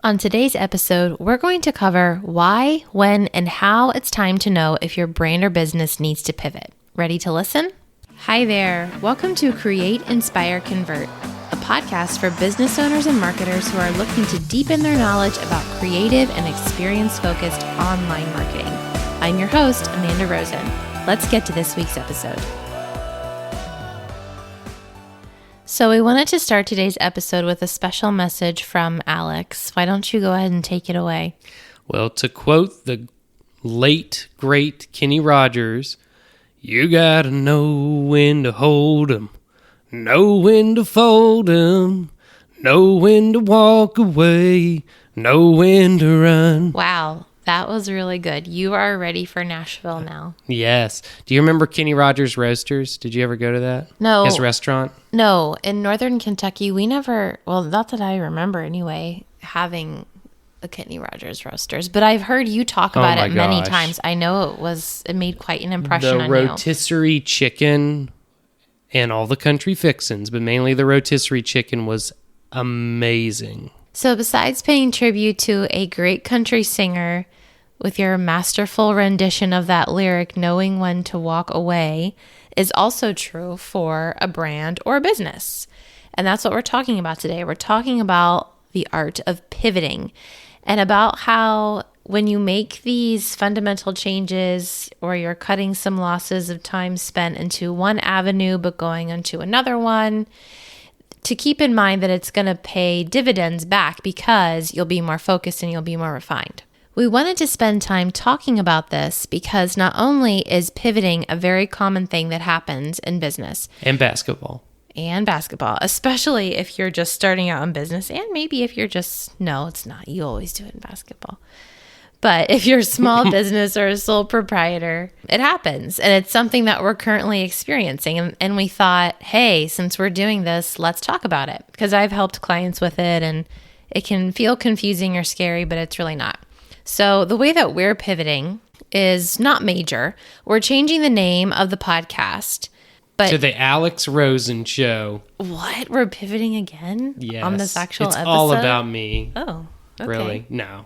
On today's episode, we're going to cover why, when, and how it's time to know if your brand or business needs to pivot. Ready to listen? Hi there. Welcome to Create, Inspire, Convert, a podcast for business owners and marketers who are looking to deepen their knowledge about creative and experience-focused online marketing. I'm your host, Amanda Rosen. Let's get to this week's episode. So we wanted to start today's episode with a special message from Alex. Why don't you go ahead and take it away? Well, to quote the late, great Kenny Rogers, you gotta know when to hold 'em, know when to fold 'em, know when to walk away, know when to run. Wow, that was really good. You are ready for Nashville now. Yes. Do you remember Kenny Rogers Roasters? Did you ever go to that? No. His restaurant? No, in Northern Kentucky, we never, well, not that I remember anyway, having a Kenny Rogers Roasters, but I've heard you talk about it many times. I know it made quite an impression on you. The rotisserie chicken and all the country fixins, but mainly the rotisserie chicken was amazing. So besides paying tribute to a great country singer with your masterful rendition of that lyric, knowing when to walk away, is also true for a brand or a business. And that's what we're talking about today. We're talking about the art of pivoting and about how when you make these fundamental changes or you're cutting some losses of time spent into one avenue but going into another one, to keep in mind that it's going to pay dividends back because you'll be more focused and you'll be more refined. We wanted to spend time talking about this because not only is pivoting a very common thing that happens in business and basketball, especially if you're just starting out in business, and maybe if you're just, no, it's not. You always do it in basketball. But if you're a small business or a sole proprietor, it happens. And it's something that we're currently experiencing. And we thought, hey, since we're doing this, let's talk about it. Because I've helped clients with it and it can feel confusing or scary, but it's really not. So the way that we're pivoting is not major. We're changing the name of the podcast. But to the Alex Rosen Show. What? We're pivoting again? Yes. On this actual episode? It's all about me. Oh, okay. Really? No.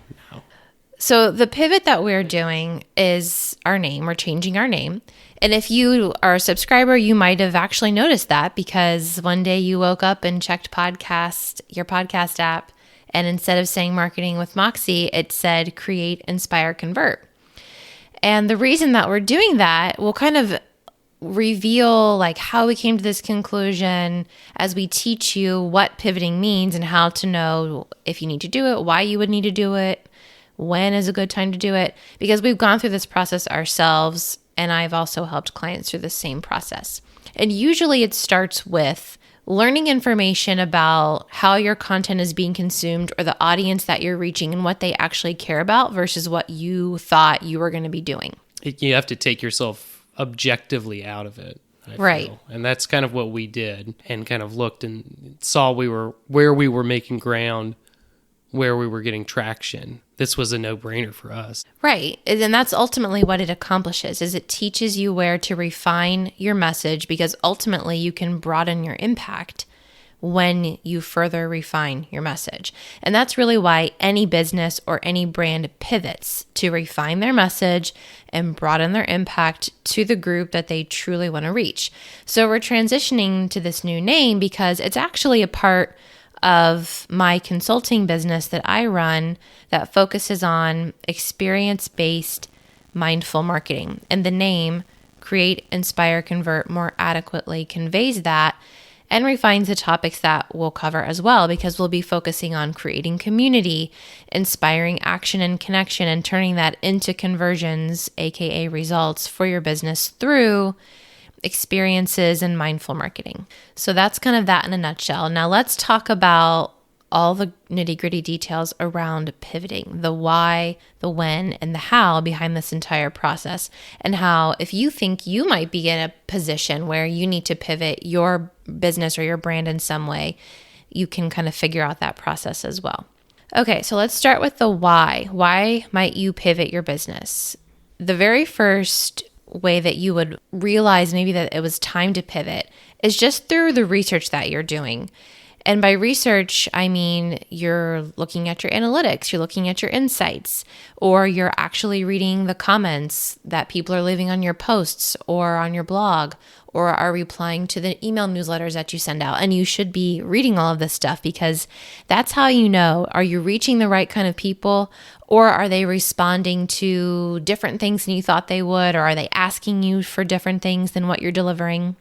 So the pivot that we're doing is our name. We're changing our name. And if you are a subscriber, you might have actually noticed that because one day you woke up and checked your podcast app, and instead of saying marketing with Moxie, it said create, inspire, convert. And the reason that we're doing that will kind of reveal like how we came to this conclusion as we teach you what pivoting means and how to know if you need to do it, why you would need to do it, when is a good time to do it, because we've gone through this process ourselves, and I've also helped clients through the same process. And usually it starts with learning information about how your content is being consumed or the audience that you're reaching and what they actually care about versus what you thought you were going to be doing. You have to take yourself objectively out of it. I feel. And that's kind of what we did, and kind of looked and saw where we were making ground, where we were getting traction. This was a no-brainer for us. Right. And that's ultimately what it accomplishes, is it teaches you where to refine your message, because ultimately you can broaden your impact when you further refine your message. And that's really why any business or any brand pivots, to refine their message and broaden their impact to the group that they truly want to reach. So we're transitioning to this new name because it's actually a part of my consulting business that I run that focuses on experience-based mindful marketing. And the name Create, Inspire, Convert more adequately conveys that and refines the topics that we'll cover as well, because we'll be focusing on creating community, inspiring action and connection, and turning that into conversions, aka results, for your business through experiences and mindful marketing. So that's kind of that in a nutshell. Now let's talk about all the nitty-gritty details around pivoting, the why, the when, and the how behind this entire process, and how if you think you might be in a position where you need to pivot your business or your brand in some way, you can kind of figure out that process as well. Okay, so let's start with the why. Why might you pivot your business? The very first way that you would realize maybe that it was time to pivot is just through the research that you're doing. And by research, I mean you're looking at your analytics, you're looking at your insights, or you're actually reading the comments that people are leaving on your posts or on your blog, or are replying to the email newsletters that you send out. And you should be reading all of this stuff, because that's how you know, are you reaching the right kind of people, or are they responding to different things than you thought they would, or are they asking you for different things than what you're delivering?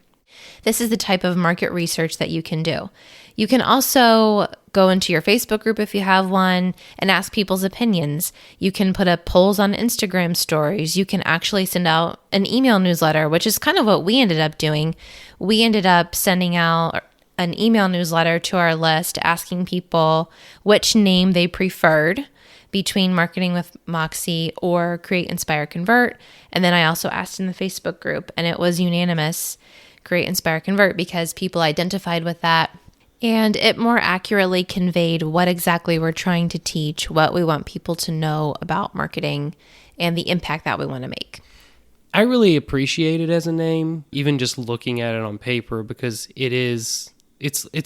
This is the type of market research that you can do. You can also go into your Facebook group if you have one and ask people's opinions. You can put up polls on Instagram stories. You can actually send out an email newsletter, which is kind of what we ended up doing. We ended up sending out an email newsletter to our list asking people which name they preferred between Marketing with Moxie or Create, Inspire, Convert. And then I also asked in the Facebook group, and it was unanimous, Create, Inspire, Convert, because people identified with that. And it more accurately conveyed what exactly we're trying to teach, what we want people to know about marketing, and the impact that we want to make. I really appreciate it as a name, even just looking at it on paper, because it's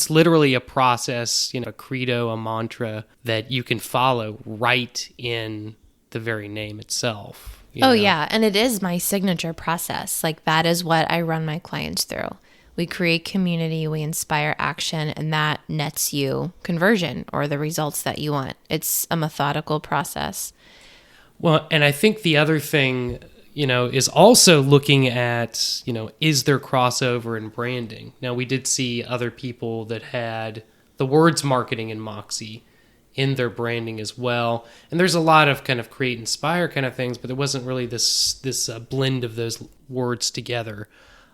literally a process, a credo, a mantra that you can follow right in the very name itself. Yeah. And it is my signature process. Like, that is what I run my clients through. We create community, we inspire action, and that nets you conversion or the results that you want. It's a methodical process. Well, and I think the other thing, is also looking at, is there crossover in branding? Now, we did see other people that had the words marketing and Moxie in their branding as well. And there's a lot of kind of create, inspire kind of things, but there wasn't really this blend of those words together.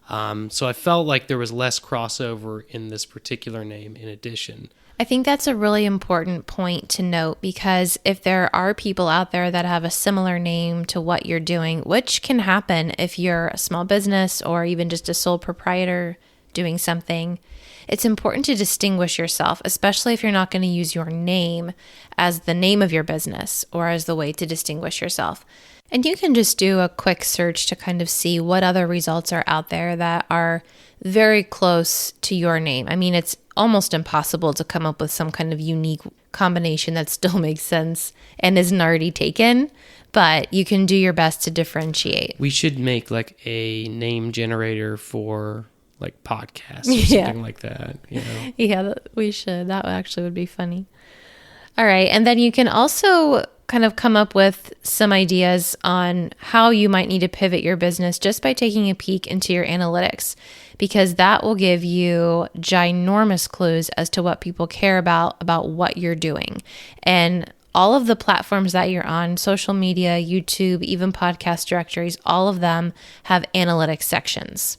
So I felt like there was less crossover in this particular name in addition. I think that's a really important point to note, because if there are people out there that have a similar name to what you're doing, which can happen if you're a small business or even just a sole proprietor doing something, it's important to distinguish yourself, especially if you're not going to use your name as the name of your business or as the way to distinguish yourself. And you can just do a quick search to kind of see what other results are out there that are very close to your name. I mean, it's almost impossible to come up with some kind of unique combination that still makes sense and isn't already taken, but you can do your best to differentiate. We should make like a name generator for like podcasts or something like that. Yeah, we should. That actually would be funny. All right. And then you can also kind of come up with some ideas on how you might need to pivot your business just by taking a peek into your analytics, because that will give you ginormous clues as to what people care about what you're doing. And all of the platforms that you're on, social media, YouTube, even podcast directories, all of them have analytics sections.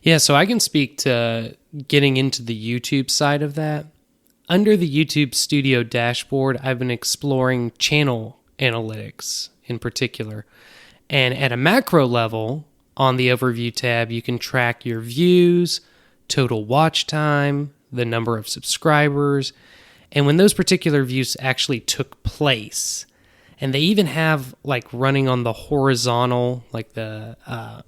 Yeah, so I can speak to getting into the YouTube side of that. Under the YouTube Studio dashboard, I've been exploring channel analytics in particular. And at a macro level, on the Overview tab, you can track your views, total watch time, the number of subscribers, and when those particular views actually took place. And they even have, like, running on the horizontal, like the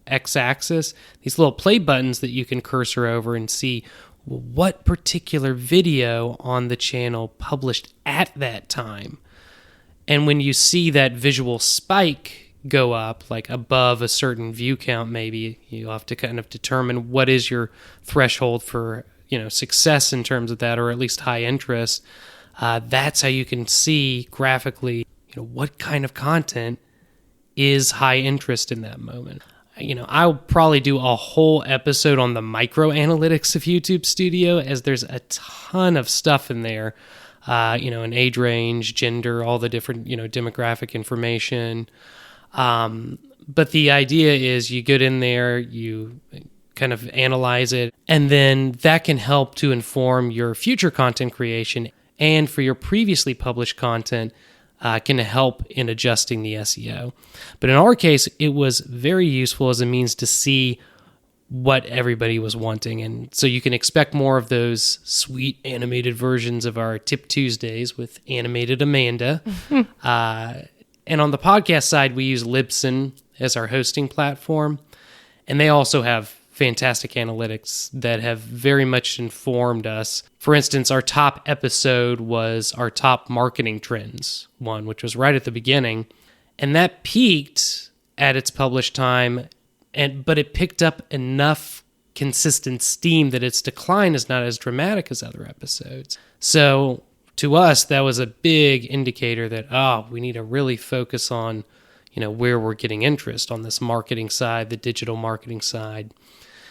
x-axis, these little play buttons that you can cursor over and see what particular video on the channel published at that time. And when you see that visual spike go up, like above a certain view count, maybe you have to kind of determine what is your threshold for, success in terms of that, or at least high interest. That's how you can see graphically, what kind of content is high interest in that moment. I'll probably do a whole episode on the micro analytics of YouTube Studio, as there's a ton of stuff in there, an age range, gender, all the different, demographic information. But the idea is you get in there, you kind of analyze it, and then that can help to inform your future content creation, and for your previously published content, can help in adjusting the SEO. But in our case, it was very useful as a means to see what everybody was wanting. And so you can expect more of those sweet animated versions of our Tip Tuesdays with animated Amanda. And on the podcast side, we use Libsyn as our hosting platform. And they also have fantastic analytics that have very much informed us. For instance, our top episode was our top marketing trends one, which was right at the beginning. And that peaked at its published time, but it picked up enough consistent steam that its decline is not as dramatic as other episodes. So to us, that was a big indicator that, we need to really focus on, where we're getting interest on this marketing side, the digital marketing side.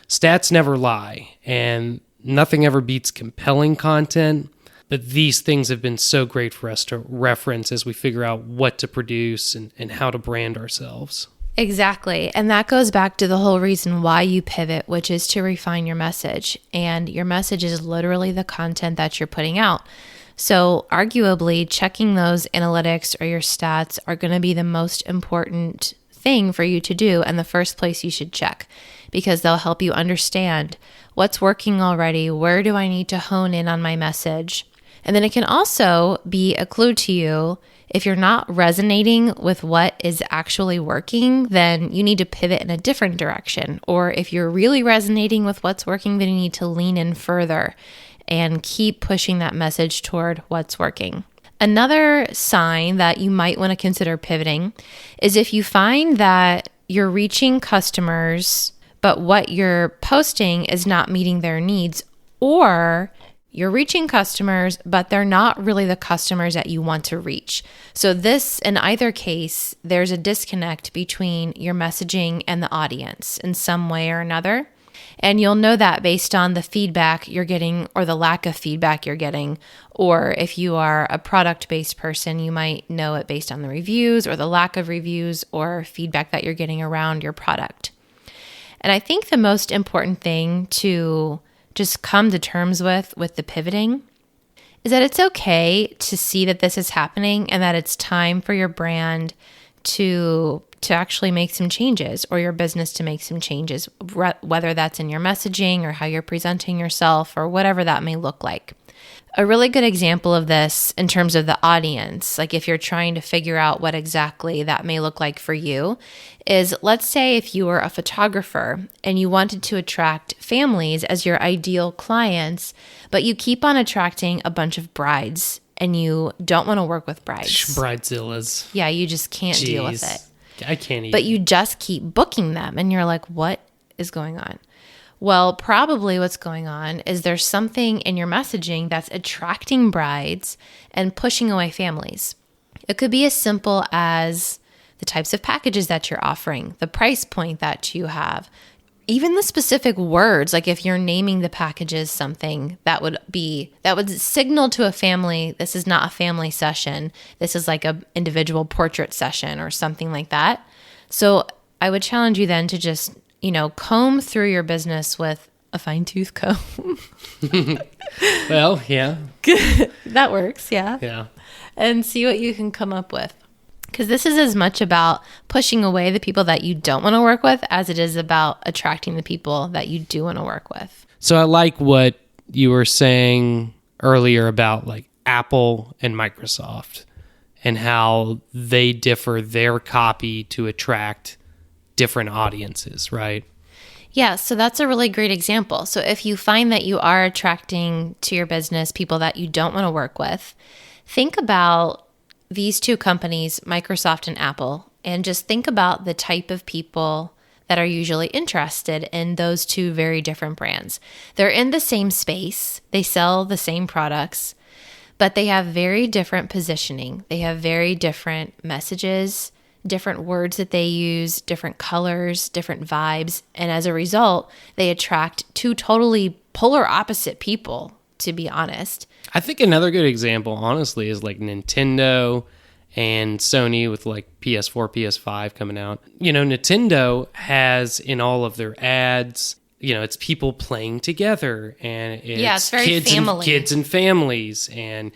Stats never lie, and nothing ever beats compelling content. But these things have been so great for us to reference as we figure out what to produce and how to brand ourselves. Exactly. And that goes back to the whole reason why you pivot, which is to refine your message. And your message is literally the content that you're putting out. So arguably, checking those analytics or your stats are going to be the most important thing for you to do and the first place you should check, because they'll help you understand what's working already, where do I need to hone in on my message. And then it can also be a clue to you. If you're not resonating with what is actually working, then you need to pivot in a different direction. Or if you're really resonating with what's working, then you need to lean in further and keep pushing that message toward what's working. Another sign that you might want to consider pivoting is if you find that you're reaching customers, but what you're posting is not meeting their needs, or you're reaching customers, but they're not really the customers that you want to reach. So this, in either case, there's a disconnect between your messaging and the audience in some way or another. And you'll know that based on the feedback you're getting or the lack of feedback you're getting. Or if you are a product-based person, you might know it based on the reviews or the lack of reviews or feedback that you're getting around your product. And I think the most important thing to just come to terms with the pivoting is that it's okay to see that this is happening and that it's time for your brand to actually make some changes, or your business to make some changes, whether that's in your messaging or how you're presenting yourself or whatever that may look like. A really good example of this in terms of the audience, like if you're trying to figure out what exactly that may look like for you, is let's say if you were a photographer and you wanted to attract families as your ideal clients, but you keep on attracting a bunch of brides and you don't want to work with brides. Bridezillas. Yeah, you just can't deal with it. I can't even. But you just keep booking them and you're like, what is going on? Well, probably what's going on is there's something in your messaging that's attracting brides and pushing away families. It could be as simple as the types of packages that you're offering, the price point that you have, even the specific words. Like if you're naming the packages something that would signal to a family, this is not a family session. This is like a individual portrait session or something like that. So I would challenge you then to just, comb through your business with a fine-tooth comb. Well, yeah. That works, yeah. Yeah. And see what you can come up with. Because this is as much about pushing away the people that you don't want to work with as it is about attracting the people that you do want to work with. So I like what you were saying earlier about like Apple and Microsoft and how they differ their copy to attract different audiences, right? Yeah, so that's a really great example. So if you find that you are attracting to your business people that you don't want to work with, think about these two companies, Microsoft and Apple, and just think about the type of people that are usually interested in those two very different brands. They're in the same space, they sell the same products, but they have very different positioning. They have very different messages, different words that they use, different colors, different vibes, and as a result, they attract two totally polar opposite people, to be honest. I think another good example, honestly, is like Nintendo and Sony with like PS4, PS5 coming out. Nintendo has in all of their ads, it's people playing together, and it's very family. Kids and families, and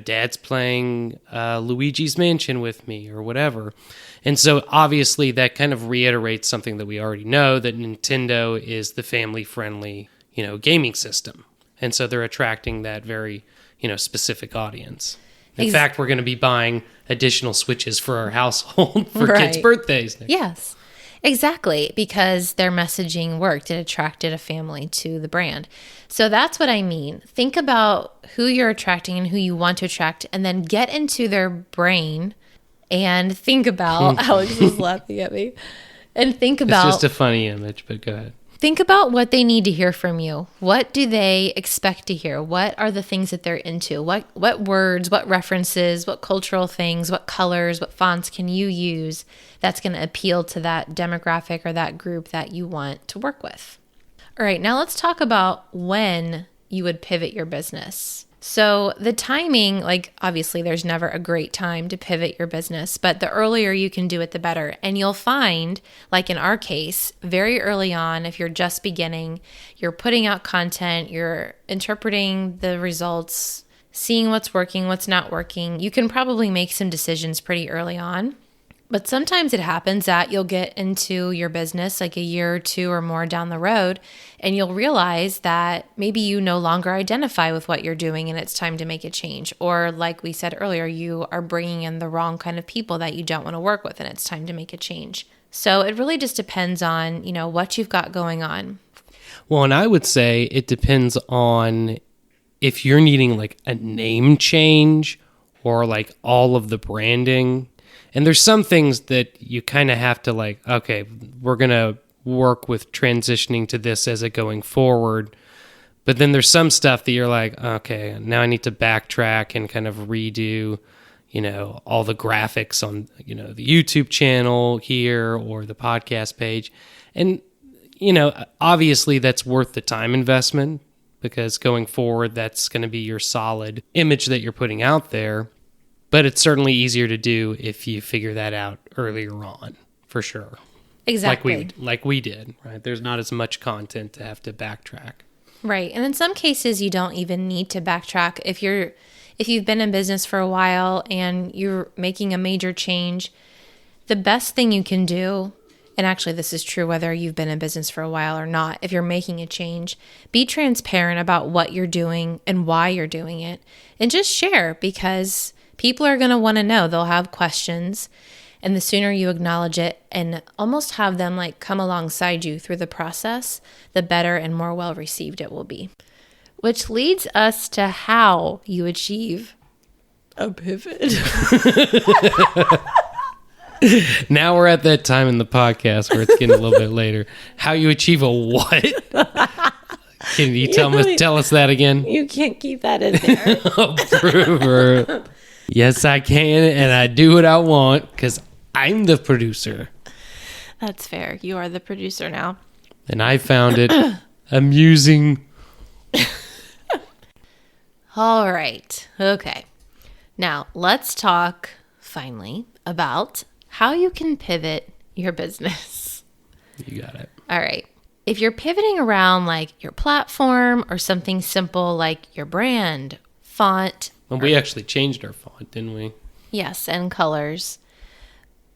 dad's playing Luigi's Mansion with me or whatever. And so obviously that kind of reiterates something that we already know, that Nintendo is the family-friendly, gaming system. And so they're attracting that very, specific audience. In fact, we're going to be buying additional Switches for our household for kids' birthdays. Yes. Exactly, because their messaging worked. It attracted a family to the brand. So that's what I mean. Think about who you're attracting and who you want to attract, and then get into their brain and think about, Alex is laughing at me, and think about. It's just a funny image, but go ahead. Think about what they need to hear from you. What do they expect to hear? What are the things that they're into? What words, what references, what cultural things, what colors, what fonts can you use that's going to appeal to that demographic or that group that you want to work with? All right, now let's talk about when you would pivot your business. So the timing, like obviously there's never a great time to pivot your business, but the earlier you can do it, the better. And you'll find, like in our case, very early on, if you're just beginning, you're putting out content, you're interpreting the results, seeing what's working, what's not working, you can probably make some decisions pretty early on. But sometimes it happens that you'll get into your business like a year or two or more down the road, and you'll realize that maybe you no longer identify with what you're doing and it's time to make a change. Or like we said earlier, you are bringing in the wrong kind of people that you don't want to work with and it's time to make a change. So it really just depends on, what you've got going on. Well, and I would say it depends on if you're needing like a name change or like all of the branding. And there's some things that you kind of have to like, okay, we're going to work with transitioning to this as a going forward. But then there's some stuff that you're like, okay, now I need to backtrack and kind of redo, all the graphics on, the YouTube channel here or the podcast page. And, obviously that's worth the time investment because going forward, that's going to be your solid image that you're putting out there. But it's certainly easier to do if you figure that out earlier on, for sure. Exactly. Like we did, right? There's not as much content to have to backtrack. Right. And in some cases, you don't even need to backtrack. If you've been in business for a while and you're making a major change, the best thing you can do, and actually this is true whether you've been in business for a while or not, if you're making a change, be transparent about what you're doing and why you're doing it. And just share, because people are going to want to know. They'll have questions. And the sooner you acknowledge it and almost have them like come alongside you through the process, the better and more well received it will be. Which leads us to how you achieve a pivot. Now we're at that time in the podcast where it's getting a little bit later. How you achieve a what? Can you tell us that again? You can't keep that in there. Approver. Yes, I can, and I do what I want because I'm the producer. That's fair. You are the producer now. And I found it amusing. All right. Okay. Now, let's talk, finally, about how you can pivot your business. You got it. All right. If you're pivoting around like your platform or something simple like your brand, font. Well, we actually changed our font, didn't we? Yes, and colors.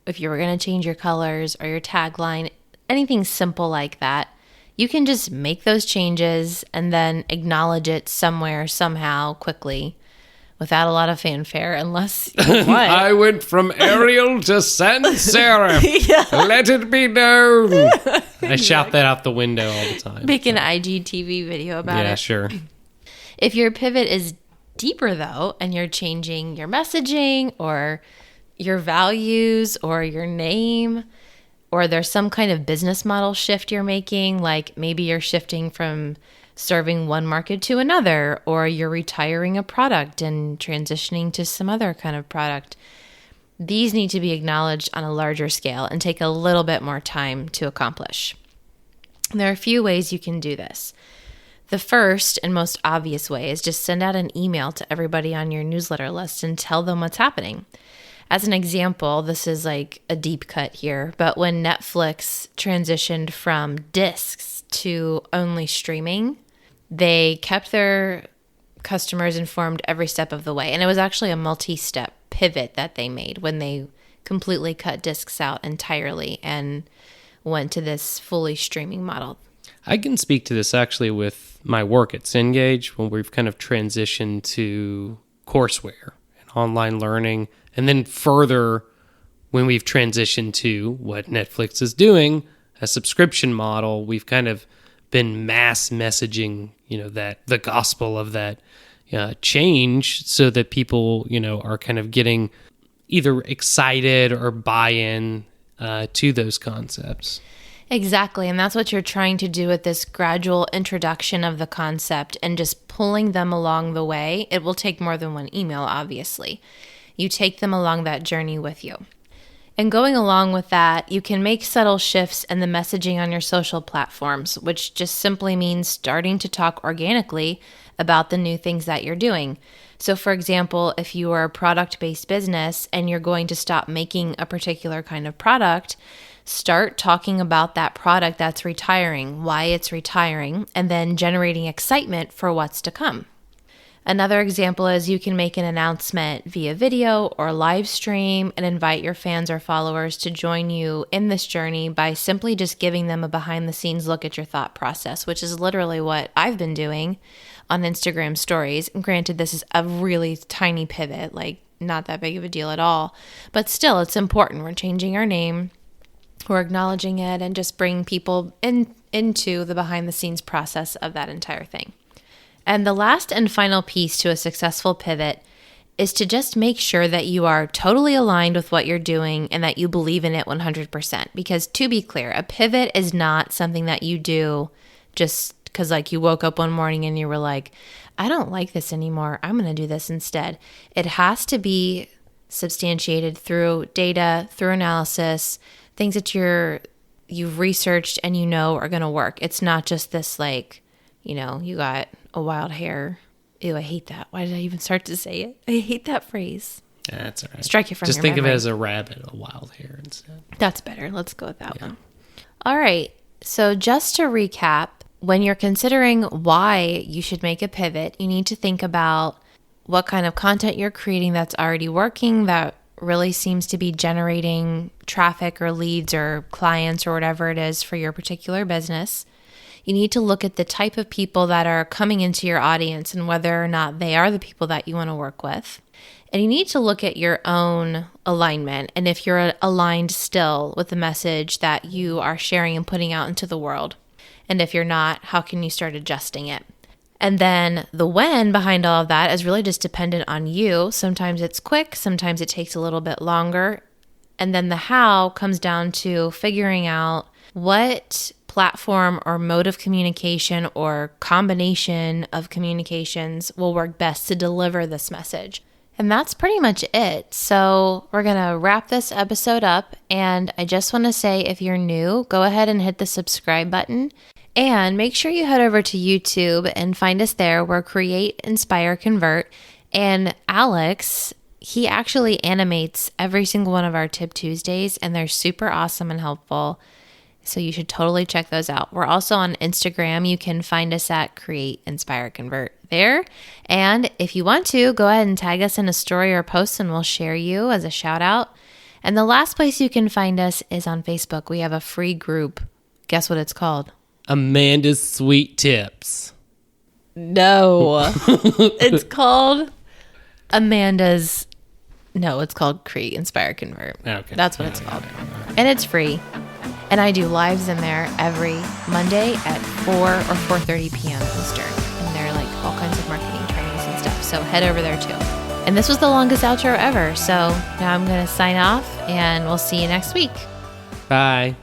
If you were going to change your colors or your tagline, anything simple like that, you can just make those changes and then acknowledge it somewhere, somehow, quickly, without a lot of fanfare, unless you want. I went from Arial to sans serif. Yeah. Let it be known. I shout that out the window all the time. Make an IGTV video about it. Yeah, sure. If your pivot is deeper, though, and you're changing your messaging or your values or your name, or there's some kind of business model shift you're making, like maybe you're shifting from serving one market to another, or you're retiring a product and transitioning to some other kind of product, these need to be acknowledged on a larger scale and take a little bit more time to accomplish. There are a few ways you can do this. The first and most obvious way is just send out an email to everybody on your newsletter list and tell them what's happening. As an example, this is like a deep cut here, but when Netflix transitioned from discs to only streaming, they kept their customers informed every step of the way. And it was actually a multi-step pivot that they made when they completely cut discs out entirely and went to this fully streaming model. I can speak to this actually with my work at Cengage when we've kind of transitioned to courseware and online learning. And then further when we've transitioned to what Netflix is doing, a subscription model, we've kind of been mass messaging, that the gospel of that change, so that people, are kind of getting either excited or buy-in to those concepts. Exactly. And that's what you're trying to do with this gradual introduction of the concept and just pulling them along the way. It will take more than one email, obviously. You take them along that journey with you. And going along with that, you can make subtle shifts in the messaging on your social platforms, which just simply means starting to talk organically about the new things that you're doing. So for example, if you are a product-based business and you're going to stop making a particular kind of product, start talking about that product that's retiring, why it's retiring, and then generating excitement for what's to come. Another example is you can make an announcement via video or live stream and invite your fans or followers to join you in this journey by simply just giving them a behind-the-scenes look at your thought process, which is literally what I've been doing on Instagram stories. And granted, this is a really tiny pivot, like not that big of a deal at all, but still it's important. We're changing our name, we're acknowledging it, and just bring people into the behind-the-scenes process of that entire thing. And the last and final piece to a successful pivot is to just make sure that you are totally aligned with what you're doing and that you believe in it 100%. Because to be clear, a pivot is not something that you do just because like you woke up one morning and you were like, I don't like this anymore, I'm going to do this instead. It has to be substantiated through data, through analysis, things that you've researched and are going to work. It's not just this like, you got a wild hair. Ew, I hate that. Why did I even start to say it? I hate that phrase. That's all right. Strike it from just your think memory. of it as a rabbit, a wild hair instead. That's better. Let's go with that one. All right. So just to recap, when you're considering why you should make a pivot, you need to think about what kind of content you're creating that's already working, that really seems to be generating traffic or leads or clients or whatever it is for your particular business. You need to look at the type of people that are coming into your audience and whether or not they are the people that you want to work with. And you need to look at your own alignment and if you're aligned still with the message that you are sharing and putting out into the world. And if you're not, how can you start adjusting it? And then the when behind all of that is really just dependent on you. Sometimes it's quick, sometimes it takes a little bit longer. And then the how comes down to figuring out what platform or mode of communication or combination of communications will work best to deliver this message. And that's pretty much it. So we're going to wrap this episode up. And I just want to say, if you're new, go ahead and hit the subscribe button. And make sure you head over to YouTube and find us there. We're Create, Inspire, Convert. And Alex, he actually animates every single one of our Tip Tuesdays, and they're super awesome and helpful. So you should totally check those out. We're also on Instagram. You can find us at Create, Inspire, Convert there. And if you want to, go ahead and tag us in a story or post and we'll share you as a shout out. And the last place you can find us is on Facebook. We have a free group. Guess what it's called? Amanda's Sweet Tips. No. It's called it's called Create, Inspire, Convert. Okay. That's what it's called. And it's free. And I do lives in there every Monday at 4 or 4:30 p.m. Eastern. And they're like all kinds of marketing trainings and stuff. So head over there too. And this was the longest outro ever. So now I'm going to sign off and we'll see you next week. Bye.